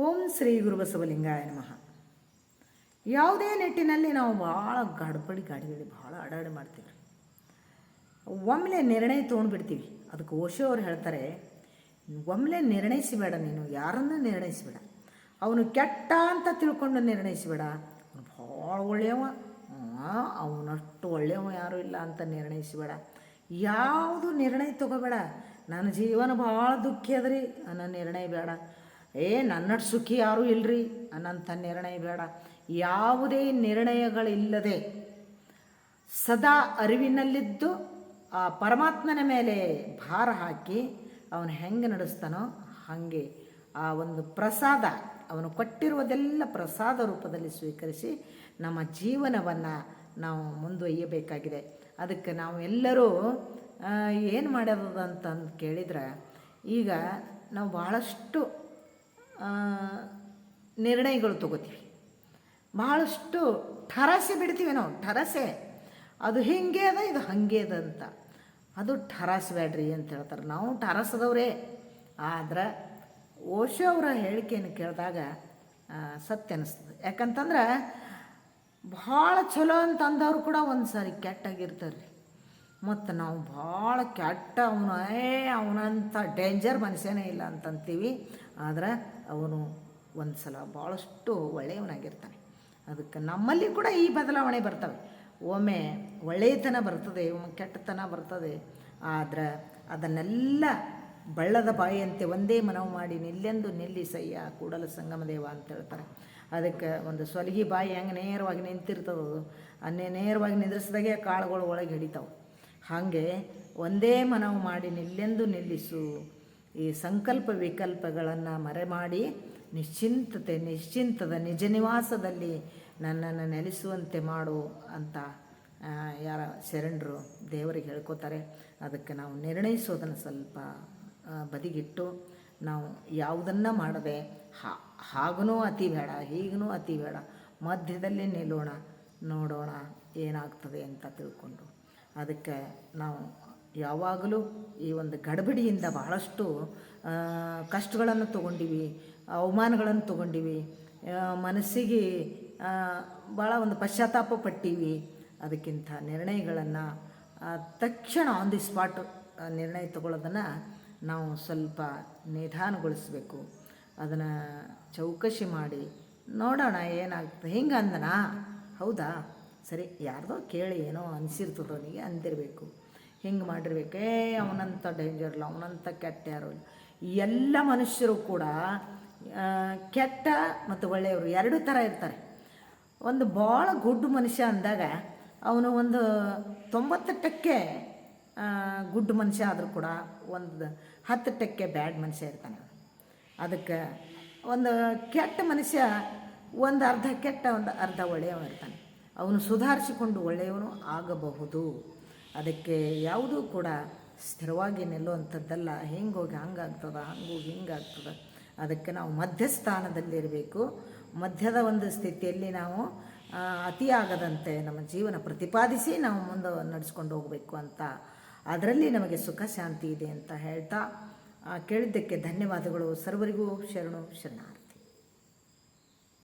ಓಂ ಶ್ರೀ ಗುರು ಬಸವಲಿಂಗಾಯ ನಮಃ. ಯಾವುದೇ ನಿಟ್ಟಿನಲ್ಲಿ ನಾವು ಭಾಳ ಗಾಡಿಬೇಡಿ ಭಾಳ ಅಡಾಡಿ ಮಾಡ್ತೀವಿ. ಒಮ್ಮೆಲೆ ನಿರ್ಣಯ ತೊಗೊಂಡ್ಬಿಡ್ತೀವಿ. ಅದಕ್ಕೆ ಓಶೋ ಅವ್ರು ಹೇಳ್ತಾರೆ, ಒಮ್ಮೆಲೆ ನಿರ್ಣಯಿಸಬೇಡ, ನೀನು ಯಾರನ್ನು ನಿರ್ಣಯಿಸಬೇಡ. ಅವನು ಕೆಟ್ಟ ಅಂತ ತಿಳ್ಕೊಂಡು ನಿರ್ಣಯಿಸಬೇಡ. ಅವನು ಭಾಳ ಒಳ್ಳೆಯವ, ಅವನಷ್ಟು ಒಳ್ಳೆಯವ ಯಾರೂ ಇಲ್ಲ ಅಂತ ನಿರ್ಣಯಿಸಬೇಡ. ಯಾವುದು ನಿರ್ಣಯ ತಗೋಬೇಡ. ನನ್ನ ಜೀವನ ಭಾಳ ದುಃಖಿ ಅದರಿ ಅನ್ನೋ ನಿರ್ಣಯ ಬೇಡ. ನನ್ನಷ್ಟು ಸುಖಿ ಯಾರೂ ಇಲ್ಲರಿ ಅನ್ನೋಂಥ ನಿರ್ಣಯ ಬೇಡ. ಯಾವುದೇ ನಿರ್ಣಯಗಳಿಲ್ಲದೆ ಸದಾ ಅರಿವಿನಲ್ಲಿದ್ದು ಆ ಪರಮಾತ್ಮನ ಮೇಲೆ ಭಾರ ಹಾಕಿ ಅವನು ಹೆಂಗೆ ನಡೆಸ್ತಾನೋ ಹಾಗೆ ಆ ಒಂದು ಪ್ರಸಾದ, ಅವನು ಕೊಟ್ಟಿರುವುದೆಲ್ಲ ಪ್ರಸಾದ ರೂಪದಲ್ಲಿ ಸ್ವೀಕರಿಸಿ ನಮ್ಮ ಜೀವನವನ್ನು ನಾವು ಮುಂದುವರಿಯಬೇಕಾಗಿದೆ. ಅದಕ್ಕೆ ನಾವು ಎಲ್ಲರೂ ಏನು ಮಾಡ್ಯದ ಅಂತಂದು ಕೇಳಿದ್ರೆ, ಈಗ ನಾವು ಭಾಳಷ್ಟು ನಿರ್ಣಯಗಳು ತಗೋತೀವಿ, ಭಾಳಷ್ಟು ಠರಾಸೆ ಬಿಡ್ತೀವಿ. ನಾವು ಠರಾಸೆ, ಅದು ಹಿಂಗೆ ಅದ, ಇದು ಹಾಗೆ ಅದ ಅಂತ. ಅದು ಠರಾಸಬೇಡ್ರಿ ಅಂತ ಹೇಳ್ತಾರೆ. ನಾವು ಠರಾಸದವ್ರೇ. ಆದ್ರೆ ಓಶೋ ಅವರ ಹೇಳಿಕೆಯನ್ನು ಕೇಳಿದಾಗ ಸತ್ಯ ಅನ್ನಿಸ್ತದೆ. ಯಾಕಂತಂದ್ರೆ ಭಾಳ ಚಲೋ ಅಂತ ಅಂದವ್ರು ಕೂಡ ಒಂದು ಸಾರಿ ಕೆಟ್ಟಾಗಿರ್ತಾರೆ ರೀ. ಮತ್ತು ನಾವು ಭಾಳ ಕೆಟ್ಟ, ಅವನಂಥ ಡೇಂಜರ್ ಮನುಷ್ಯನೇ ಇಲ್ಲ ಅಂತಂತೀವಿ. ಆದರೆ ಅವನು ಒಂದು ಸಲ ಭಾಳಷ್ಟು ಒಳ್ಳೆಯವನಾಗಿರ್ತಾನೆ. ಅದಕ್ಕೆ ನಮ್ಮಲ್ಲಿ ಕೂಡ ಈ ಬದಲಾವಣೆ ಬರ್ತವೆ. ಒಮ್ಮೆ ಒಳ್ಳೆಯತನ ಬರ್ತದೆ, ಒಮ್ಮೆ ಕೆಟ್ಟತನ ಬರ್ತದೆ. ಆದರೆ ಅದನ್ನೆಲ್ಲ ಬಳ್ಳದ ಬಾಯಿಯಂತೆ ಒಂದೇ ಮನವು ಮಾಡಿ ನಿಲ್ಲೆಂದು ನಿಲ್ಲಿಸಯ್ಯ ಕೂಡಲ ಸಂಗಮ ದೇವ ಅಂತ ಹೇಳ್ತಾರೆ. ಅದಕ್ಕೆ ಒಂದು ಸೊಲಗಿ ಬಾಯಿ ಹೆಂಗೆ ನೇರವಾಗಿ ನಿಂತಿರ್ತದದು, ನೇರವಾಗಿ ನಿಂದ್ರಿಸಿದಾಗೆ ಕಾಳುಗಳು ಒಳಗೆ ಹಿಡಿತಾವೆ. ಹಾಗೆ ಒಂದೇ ಮನವು ಮಾಡಿ ನಿಲ್ಲೆಂದು ನಿಲ್ಲಿಸು. ಈ ಸಂಕಲ್ಪ ವಿಕಲ್ಪಗಳನ್ನು ಮರೆಮಾಡಿ ನಿಶ್ಚಿಂತದ ನಿಜ ನಿವಾಸದಲ್ಲಿ ನನ್ನನ್ನು ನೆಲೆಸುವಂತೆ ಮಾಡು ಅಂತ ಯಾರ ಶರಣರು ದೇವರಿಗೆ ಹೇಳ್ಕೊತಾರೆ. ಅದಕ್ಕೆ ನಾವು ನಿರ್ಣಯಿಸೋದನ್ನು ಸ್ವಲ್ಪ ಬದಿಗಿಟ್ಟು ನಾವು ಯಾವುದನ್ನು ಮಾಡದೆ ಹಾಗೂ ಅತಿ ಬೇಡ, ಹೀಗೂ ಅತಿ ಬೇಡ, ಮಧ್ಯದಲ್ಲಿ ನಿಲ್ಲೋಣ, ನೋಡೋಣ ಏನಾಗ್ತದೆ ಅಂತ ತಿಳ್ಕೊಂಡು. ಅದಕ್ಕೆ ನಾವು ಯಾವಾಗಲೂ ಈ ಒಂದು ಗಡಿಬಿಡಿಯಿಂದ ಬಹಳಷ್ಟು ಕಷ್ಟಗಳನ್ನು ತೊಗೊಂಡಿವಿ, ಅವಮಾನಗಳನ್ನು ತೊಗೊಂಡಿವಿ, ಮನಸ್ಸಿಗೆ ಭಾಳ ಒಂದು ಪಶ್ಚಾತ್ತಾಪ ಪಟ್ಟೀವಿ. ಅದಕ್ಕಿಂತ ನಿರ್ಣಯಗಳನ್ನು ತಕ್ಷಣ ಆನ್ ದಿ ಸ್ಪಾಟ್ ನಿರ್ಣಯ ತಗೊಳ್ಳೋದನ್ನು ನಾವು ಸ್ವಲ್ಪ ನಿಧಾನಗೊಳಿಸಬೇಕು. ಅದನ್ನು ಚೌಕಶಿ ಮಾಡಿ ನೋಡೋಣ ಏನಾಗ್ತದೆ. ಹಿಂಗೆ ಅಂದನಾ, ಹೌದಾ ಸರಿ, ಯಾರ್ದೋ ಕೇಳಿ ಏನೋ ಅನಿಸಿರ್ತದೋ ಅವನಿಗೆ ಅಂದಿರಬೇಕು, ಹಿಂಗೆ ಮಾಡಿರ್ಬೇಕು. ಅವನಂಥ ಡೇಂಜರ್ ಇಲ್ಲ, ಅವನಂಥ ಕೆಟ್ಟ ಯಾರು ಇಲ್ಲ. ಎಲ್ಲ ಮನುಷ್ಯರು ಕೂಡ ಕೆಟ್ಟ ಮತ್ತು ಒಳ್ಳೆಯವರು ಎರಡೂ ಥರ ಇರ್ತಾರೆ. ಒಂದು ಭಾಳ ಗುಡ್ ಮನುಷ್ಯ ಅಂದಾಗ ಅವನು ಒಂದು 90% ಗುಡ್ ಮನುಷ್ಯ ಆದರೂ ಕೂಡ ಒಂದು 10% ಬ್ಯಾಡ್ ಮನುಷ್ಯ ಇರ್ತಾನೆ. ಅದಕ್ಕೆ ಒಂದು ಕೆಟ್ಟ ಮನುಷ್ಯ ಒಂದು ಅರ್ಧ ಕೆಟ್ಟ, ಒಂದು ಅರ್ಧ ಒಳ್ಳೆಯವ ಇರ್ತಾನೆ. ಅವನು ಸುಧಾರಿಸಿಕೊಂಡು ಒಳ್ಳೆಯವನು ಆಗಬಹುದು. ಅದಕ್ಕೆ ಯಾವುದೂ ಕೂಡ ಸ್ಥಿರವಾಗಿ ನಿಲ್ಲುವಂಥದ್ದಲ್ಲ. ಹಿಂಗೋಗಿ ಹಂಗಾಗ್ತದೆ, ಹಂಗೋಗಿ ಹಿಂಗಾಗ್ತದೆ. ಅದಕ್ಕೆ ನಾವು ಮಧ್ಯಸ್ಥಾನದಲ್ಲಿರಬೇಕು. ಮಧ್ಯದ ಒಂದು ಸ್ಥಿತಿಯಲ್ಲಿ ನಾವು ಅತಿಯಾಗದಂತೆ ನಮ್ಮ ಜೀವನ ಪ್ರತಿಪಾದಿಸಿ ನಾವು ಮುಂದೆ ನಡೆಸ್ಕೊಂಡು ಹೋಗಬೇಕು ಅಂತ, ಅದರಲ್ಲಿ ನಮಗೆ ಸುಖ ಶಾಂತಿ ಇದೆ ಅಂತ ಹೇಳ್ತಾ ಕೇಳಿದ್ದಕ್ಕೆ ಧನ್ಯವಾದಗಳು. ಸರ್ವರಿಗೂ ಶರಣು ಶರಣಾರ್ಥಿ.